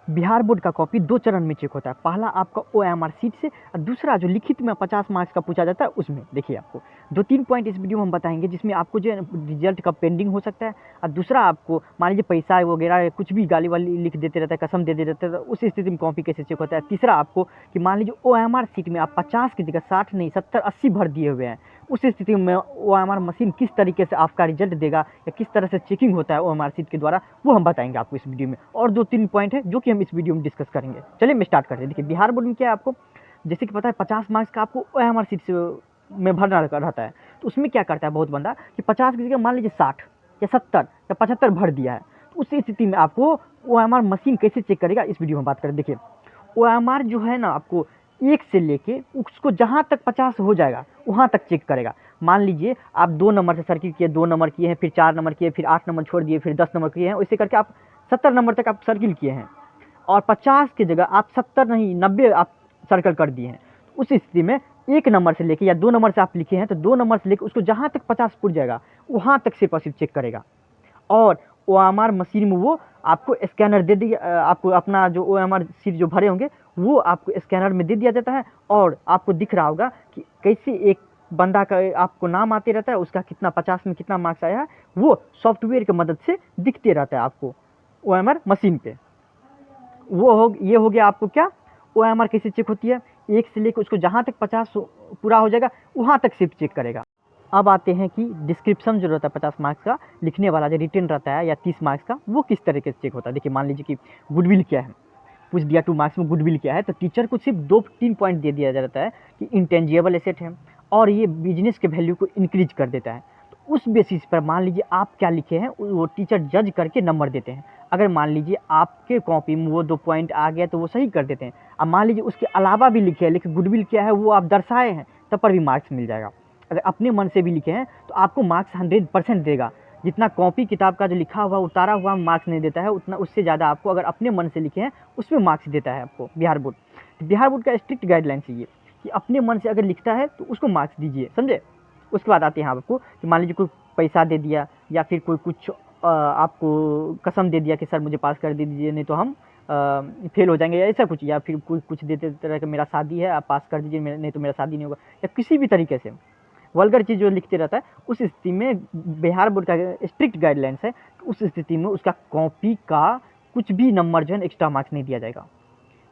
Bihar board का copy 2 चरण में चेक होता है। पहला आपका ओएमआर शीट से और दूसरा जो लिखित में 50 मार्क्स का पूछा जाता है उसमें। देखिए आपको 2-3 पॉइंट इस वीडियो में हम बताएंगे जिसमें आपको जो है रिजल्ट का पेंडिंग हो सकता है, और दूसरा आपको मान लीजिए पैसा वगैरह कुछ भी गाली वाली लिख देते रहता है, कसम दे देते रहता है, उस स्थिति में कॉपी कैसे चेक होता है। तीसरा आपको कि मान लीजिए ओएमआर शीट में आप 50 की जगह 60 नहीं 70-80 भर दिए हुए हैं, उस स्थिति में ओएमआर मशीन किस तरीके से आपका रिजल्ट देगा या किस तरह से चेकिंग होता है ओएमआर शीट के द्वारा, वो हम बताएंगे आपको इस वीडियो में। और 2-3 पॉइंट है जो कि हम इस वीडियो में डिस्कस करेंगे। चलिए मैं स्टार्ट करते हैं। देखिए बिहार बोर्ड में क्या है, आपको जैसे कि पता है 50 मार्क्स का आपको ओएमआर शीट से में भरना रहता है। तो उसमें क्या करता है बहुत बंदा कि 50 की जगह मान लीजिए 60 या 70 या 75 भर दिया है, तो उस स्थिति में आपको ओएमआर मशीन कैसे चेक करेगा इस वीडियो में बात करें। देखिए ओएमआर जो है ना, आपको 1 से लेके उसको जहाँ तक 50 हो जाएगा वहाँ तक चेक करेगा। मान लीजिए आप 2 नंबर से सर्किल किए, 2 नंबर किए हैं, फिर 4 नंबर किए, फिर 8 नंबर छोड़ दिए, फिर 10 नंबर किए हैं, वैसे करके आप 70 नंबर तक आप सर्किल किए हैं और 50 की जगह आप 70 नहीं 90 आप सर्कल कर दिए हैं। उस स्थिति में 1 नंबर से लेके या 2 नंबर से आप लिखे हैं तो 2 नंबर से लेकर उसको जहाँ तक 50 पुट जाएगा वहाँ तक सिर्फ और सिर्फ चेक करेगा। और ओएमआर मशीन में वो आपको स्कैनर दे दिया, आपको अपना जो ओएमआर शीट जो भरे होंगे वो आपको स्कैनर में दे दिया जाता है, और आपको दिख रहा होगा कि कैसे एक बंदा का आपको नाम आते रहता है, उसका कितना 50 में कितना मार्क्स आया है, वो सॉफ्टवेयर की मदद से दिखते रहता है आपको ओएमआर मशीन पे। ये हो गया आपको क्या ओएमआर कैसे चेक होती है, 1 से लेकर उसको जहाँ तक 50 पूरा हो जाएगा वहाँ तक सिर्फ चेक करेगा। अब आते हैं कि डिस्क्रिप्शन जो रहता है 50 मार्क्स का लिखने वाला जो रिटर्न रहता है या 30 मार्क्स का, वो किस तरीके से चेक होता है। देखिए मान लीजिए कि गुडविल क्या है, पूछ दिया 2 मार्क्स में गुडविल क्या है, तो टीचर को सिर्फ 2-3 पॉइंट दे दिया जाता है कि इंटेंजिबल एसेट है और ये बिजनेस के वैल्यू को इंक्रीज कर देता है। तो उस बेसिस पर मान लीजिए आप क्या लिखे हैं वो टीचर जज करके नंबर देते हैं। अगर मान लीजिए आपके कॉपी में वो 2 पॉइंट आ गया तो वो सही कर देते हैं। अब मान लीजिए उसके अलावा भी लिखे हैं लेकिन गुडविल क्या है वो आप दर्शाए हैं, तब पर भी मार्क्स मिल जाएगा। अगर अपने मन से भी लिखे हैं तो आपको मार्क्स 100% देगा। जितना कॉपी किताब का जो लिखा हुआ उतारा हुआ मार्क्स नहीं देता है, उतना उससे ज़्यादा आपको अगर अपने मन से लिखे हैं उसमें मार्क्स देता है आपको बिहार बोर्ड। तो बिहार बोर्ड का स्ट्रिक्ट गाइडलाइन है ये कि अपने मन से अगर लिखता है तो उसको मार्क्स दीजिए, समझे। उसके बाद आते हैं आपको कि मान लीजिए कोई पैसा दे दिया या फिर कोई कुछ आपको कसम दे दिया कि सर मुझे पास कर दीजिए नहीं तो हम फेल हो जाएंगे या ऐसा कुछ, या फिर कोई कुछ देते तरह का मेरा शादी है आप पास कर दीजिए नहीं तो मेरा शादी नहीं होगा, या किसी भी तरीके से वल्गर चीज़ जो लिखते रहता है, उस स्थिति में बिहार बोर्ड का स्ट्रिक्ट गाइडलाइंस है कि उस स्थिति में उसका कॉपी का कुछ भी नंबर जो है एक्स्ट्रा मार्क्स नहीं दिया जाएगा।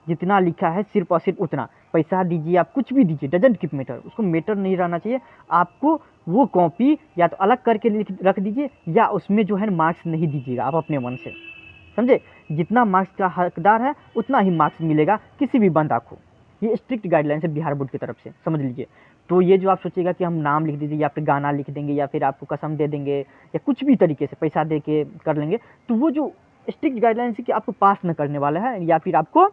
जितना लिखा है सिर्फ और सिर्फ उतना। पैसा दीजिए आप कुछ भी दीजिए, डजंट कीप मैटर, उसको मैटर नहीं रहना चाहिए। आपको वो कॉपी या तो अलग करके रख दीजिए या उसमें जो है मार्क्स नहीं दीजिएगा आप अपने मन से, समझे। जितना मार्क्स का हकदार है उतना ही मार्क्स मिलेगा किसी भी बंदा को। ये स्ट्रिक्ट गाइडलाइंस है बिहार बोर्ड की तरफ से, समझ लीजिए। तो ये जो आप सोचिएगा कि हम नाम लिख दीजिए या फिर गाना लिख देंगे या फिर आपको कसम दे देंगे या कुछ भी तरीके से पैसा दे के कर लेंगे, तो वो जो स्ट्रिक्ट गाइडलाइंस है कि आपको पास न करने वाला है या फिर आपको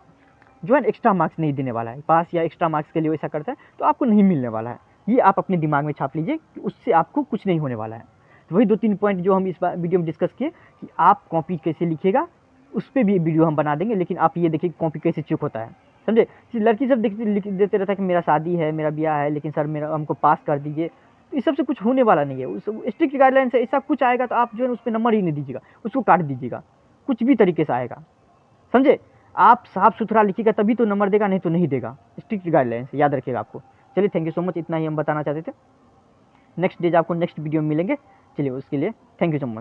जो है एक्स्ट्रा मार्क्स नहीं देने वाला है। पास या एक्स्ट्रा मार्क्स के लिए वैसा करता है तो आपको नहीं मिलने वाला है। ये आप अपने दिमाग में छाप लीजिए कि उससे आपको कुछ नहीं होने वाला है। तो वही 2-3 पॉइंट जो हम इस वीडियो में डिस्कस किए कि आप कॉपी कैसे लिखिएगा उस पर भी वीडियो हम बना देंगे, लेकिन आप ये देखिए कॉपी कैसे चेक होता है, समझे। लड़की सब लिख देते रहता है कि मेरा शादी है मेरा ब्याह है लेकिन सर मेरा हमको पास कर दीजिए, तो इस सबसे कुछ होने वाला नहीं है। उस स्ट्रिक्ट गाइडलाइन से ऐसा कुछ आएगा तो आप जो है उस पर नंबर ही नहीं दीजिएगा, उसको काट दीजिएगा, कुछ भी तरीके से आएगा, समझे। आप साफ सुथरा लिखिएगा तभी तो नंबर देगा, नहीं तो नहीं देगा। स्ट्रिक्ट गाइडलाइन से याद रखिएगा आपको। चलिए थैंक यू सो मच, इतना ही हम बताना चाहते थे। नेक्स्ट डेज आपको नेक्स्ट वीडियो में मिलेंगे। चलिए उसके लिए थैंक यू सो मच।